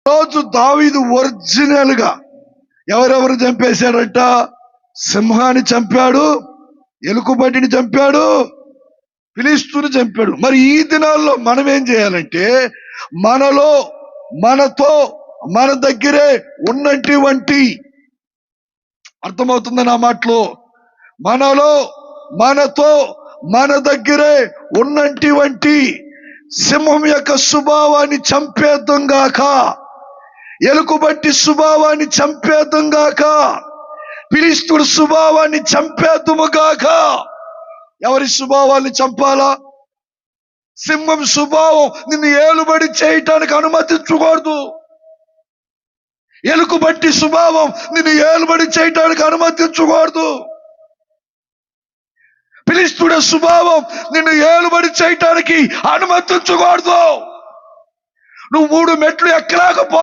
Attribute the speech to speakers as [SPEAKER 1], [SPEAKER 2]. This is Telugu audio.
[SPEAKER 1] రోజు దావీదు ఒరిజినల్ గా ఎవరెవరు చంపేశాడట? సింహాన్ని చంపాడు, ఎలుకబంటిని చంపాడు, ఫిలిష్తీయుని చంపాడు. మరి ఈ దినాల్లో మనం ఏం చేయాలంటే, మనలో మనతో మన దగ్గరే ఉన్నటువంటి, అర్థమవుతుంది నా మాటలు, మనలో మనతో మన దగ్గరే ఉన్నటువంటి సింహం యొక్క స్వభావాన్ని చంపేద్దాం గాక, ఎలుకబంటి స్వభావాన్ని చంపేద్దాం గాక, ఫిలిష్తీయుడి స్వభావాన్ని చంపేద్దాము గాక. ఎవరి స్వభావాన్ని చంపాలా? సింహం స్వభావం నిన్ను ఏలుబడి చేయటానికి అనుమతించకూడదు. ఎలుకబంటి స్వభావం నిన్ను ఏలుబడి చేయటానికి అనుమతించకూడదు. ఫిలిష్తీయుడి స్వభావం నిన్ను ఏలుబడి చేయటానికి అనుమతించకూడదు. నువ్వు 3 మెట్లు ఎక్కలేకపో